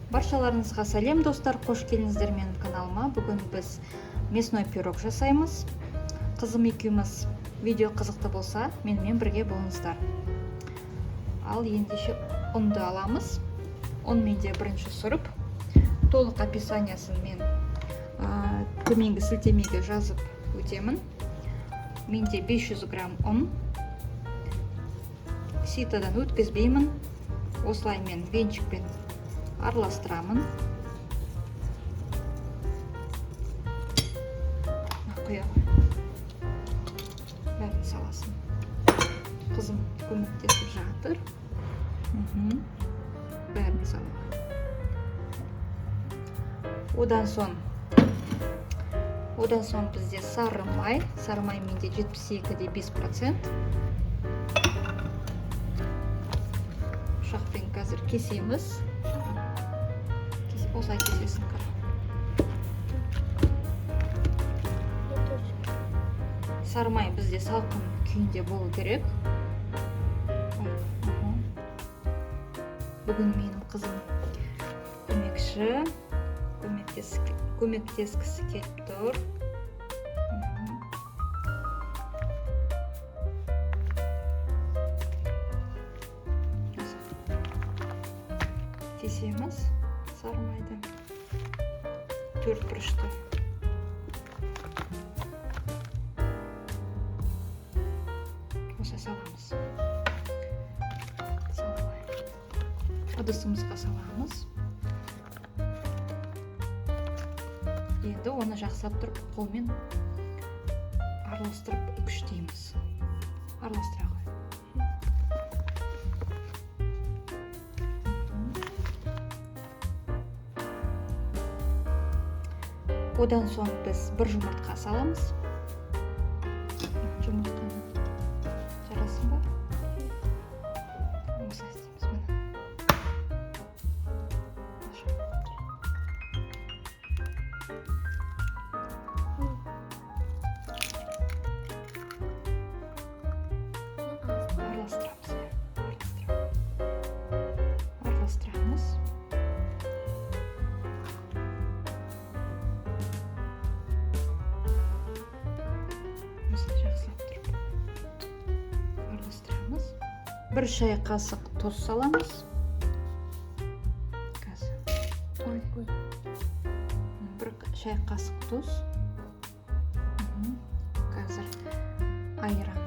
Баршаларыңызға сәлем достар, қош келдіңіздер менің каналыма. Бүгін біз мясной пирог жасаймыз. Қызым екеуміз видео қызықты болса, менімен бірге болыңыздар. Ал ендеше ұнды аламыз. Он менде бірінші сұрып, толық описаниясын мен төменгі сілтемеге жазып өтемін. Менде 500 грамм ұн. Ситадан өткізбеймін. Осылай мен венчикпен араластырамын. Құя ғой. Бәрін саласын. Қызым көмектесіп жатыр. Бәрін саласын. Одан соң бізде сары май. Сары май менде 72,5%. Шақпен қазір кесеміз. Осылай кесесің қара. Сары май бізде салқын күйінде болу керек. Бүгін менің қызым көмектескісі келіп тұр. Кесеміз сары майды. 4 бұрышты. Осылай саламыз. Ыдысымызға саламыз. Енді оны жақсылап тұрып қолмен араластырып үкіштейміз. Араластыра ғой. Одан соң біз бір жұмыртқа саламыз. Жұмыртқаны жарасын ба? Осылай істейміз мұны. Араластырамыз. Бір шай қасық тұз саламыз. Бір шай қасық тұз. Қазір айран.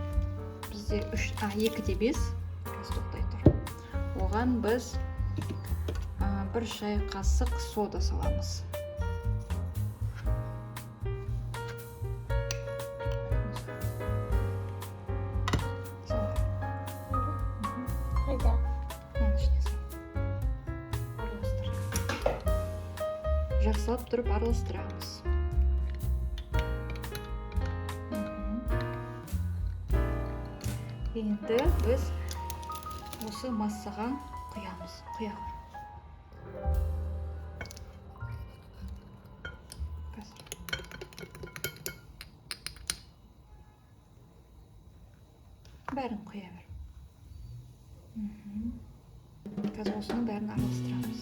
Бізде 2,5. Қазір тоқтай тұр. Оған біз бір шай қасық сода саламыз. Жақсылап тұрып араластырамыз. Енді біз осы массаға құямыз. Бәрін құя бер. Қазір осының бәрін араластырамыз.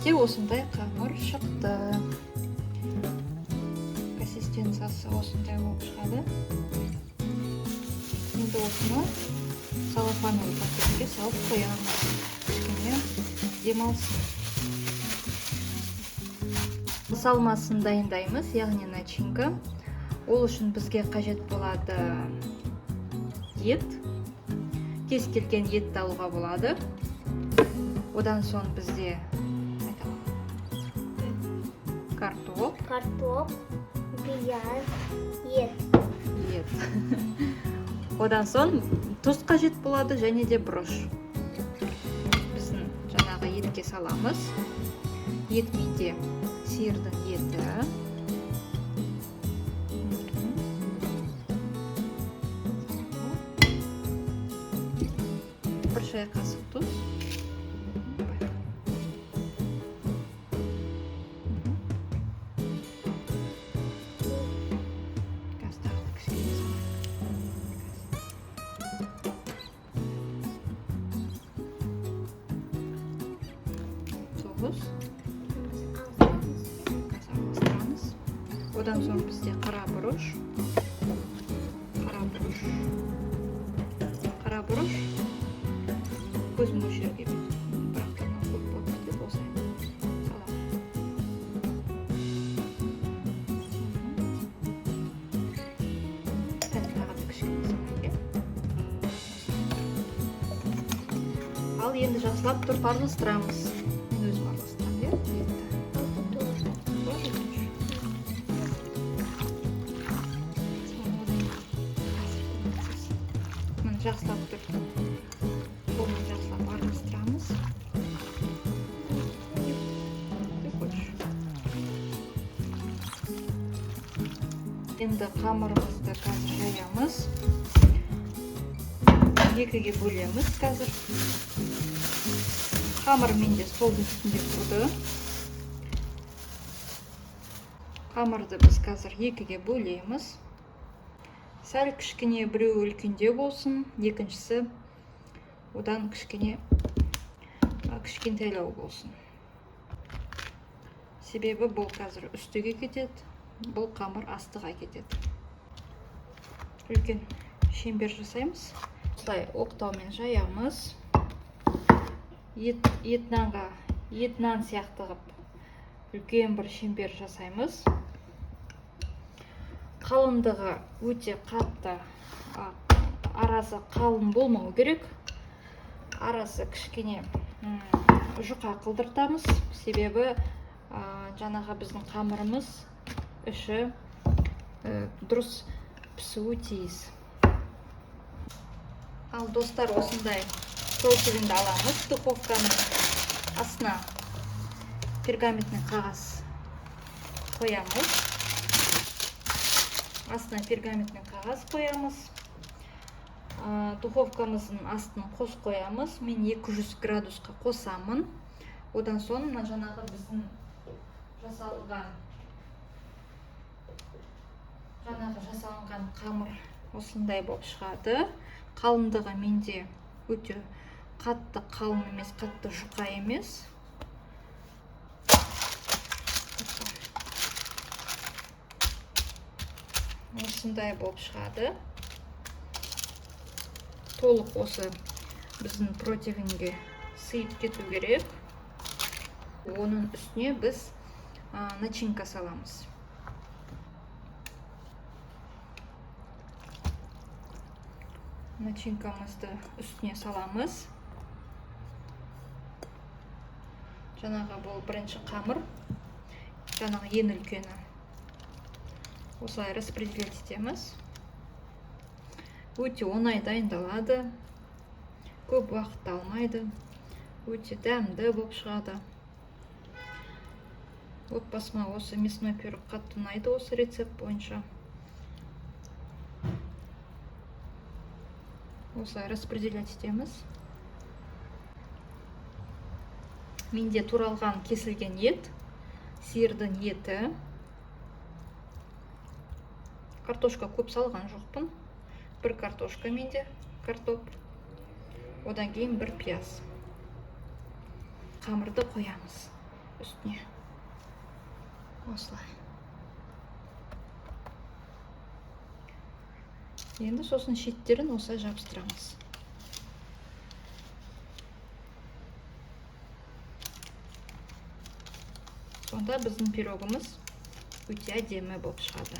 Бізде осындай қамыр шықты. Консистенциясы осындай болып шығады. Енді осыны салафановый пакетке салып қоямыз. Кішкене демалсын. Салмасын дайындаймыз, яғни начинка. Ол үшін бізге қажет болады ет. Кез келген етті алуға болады. Одан соң бізде картоп, пияз, ет. Одан соң тұз қажет болады және де бұрыш. Біздің жаңағы етке саламыз. Ет менде сиырдың еті. Бір шай қасық тұз. Одан соң бізде қара бұрыш. Қара бұрыш көз мөлшерге бірақ та көп болып кетеді осылай саламын. Тағы да кішкене салайын. Ал енді жақсылап тұрып араластырамыз. Мен өзім араластырамын, жақсылап тұрып қолмен жақсылап араластырамыз. Енді қамырымызды қазір жаямыз. Екіге бөлеміз қазір. Қамыр менде столдың үстінде тұрды. Қамырды біз қазір екіге бөлеміз. Сәл кішкене біреу үлкендеу болсын, екіншісі одан кішкентайлау болсын. Себебі бұл қазір үстіге кетеді, бұл қамыр астыға кетеді. Үлкен шеңбер жасаймыз. Осылай оқтаумен жаямыз. Ет нан сияқты қылып үлкен бір шеңбер жасаймыз. Қалыңдығы өте қатты, арасы қалың болмау керек. Арасы кішкене жұқа қылдыртамыз. Себебі жаңағы біздің қамырымыз іші дұрыс пісуі тиіс. Ал достар, осындай противеньді аламыз. Духовканың астына пергаментный қағаз қоямыз. Астына пергаментный қағаз қоямыз. Духовкамыздың астын қос қоямыз. Мен 200 градусқа қосамын. Одан соң жаңағы біздің жасалынған қамыр осындай болып шығады. Қалыңдығы менде өте қатты қалың емес, қатты жұқа емес. Осындай болып шығады. Толық осы біздің противеньге сыйып кету керек. Оның үстіне біз начинка саламыз. Начинкамызды үстіне саламыз. Жаңағы бұл бірінші қамыр, жаңағы ең үлкені. Осылай распределять етеміз. Өте оңай дайындалады. Көп уақыт алмайды. Өте дәмді болып шығады. Отбасыма осы мясной пирог қатты ұнайды, осы рецепт бойынша. Осылай распределять етеміз. Менде туралған кесілген ет, сиырдың еті. Картошка көп салған жоқпын. Бір картошка менде, картоп. Одан кейін бір пияз. Қамырды қоямыз үстіне. Осылай. Енді сосын шеттерін осылай жабыстырамыз. Сонда біздің пирогымыз өте әдемі болып шығады.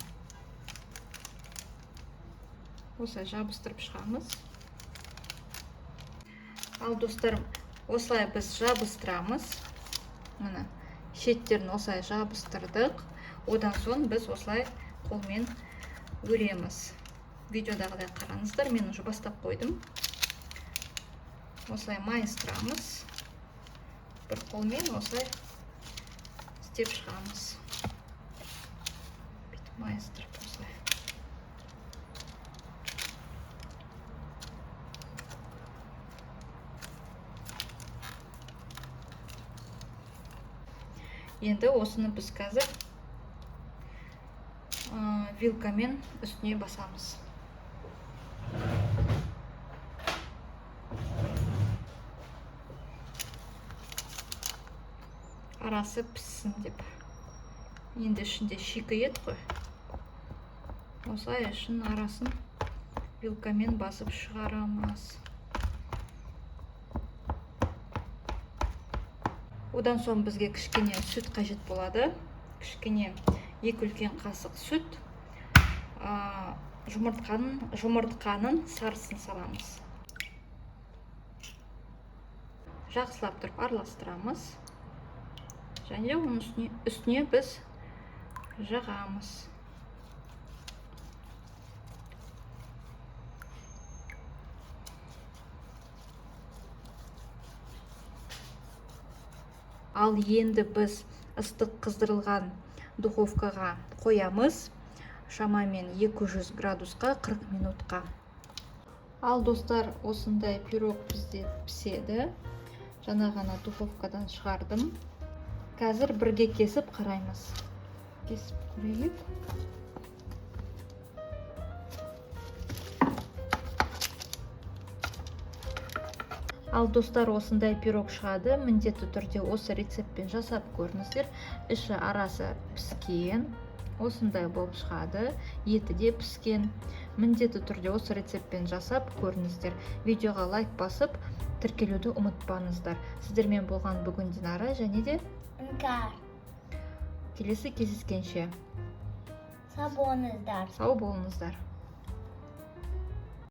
Осылай жабыстырып шығамыз. Ал достарым, осылай біз жабыстырамыз. Міне, шеттерін осылай жабыстырдық. Одан соң біз осылай қолмен өреміз. Видеодағыдай қараңыздар, мен уже бастап қойдым. Осылай майыстырамыз. Бір қолмен осылай істеп шығамыз. Бүйтіп майыстырып осылай. Енді осыны біз қазір вилкамен үстіне басамыз. Арасы піссін деп. Енді ішінде шикі ет қой. Осылай ішін арасын вилкамен басып шығарамыз. Одан соң бізге кішкене сүт қажет болады. Кішкене 2 үлкен қасық сүт. Жұмыртқаның сарысын саламыз. Жақсылап тұрып араластырамыз. Және оның үстіне біз жағамыз. Ал енді біз ыстық қыздырылған духовкаға қоямыз. Шамамен 200 градусқа 40 минутқа. Ал достар, осындай пирог бізде піседі. Жаңа ғана духовкадан шығардым. Қазір бірге кесіп қараймыз. Кесіп көрейік. Ал достар, осындай пирог шығады. Міндетті түрде осы рецептпен жасап көріңіздер. Іші арасы піскен. Осындай болып шығады. Еті де піскен. Міндетті түрде осы рецептпен жасап көріңіздер. Видеоға лайк басып, тіркелуді ұмытпаңыздар. Сіздермен болған бүгін Динара және де келесі кездескенше сау болыңыздар. Сау болыңыздар.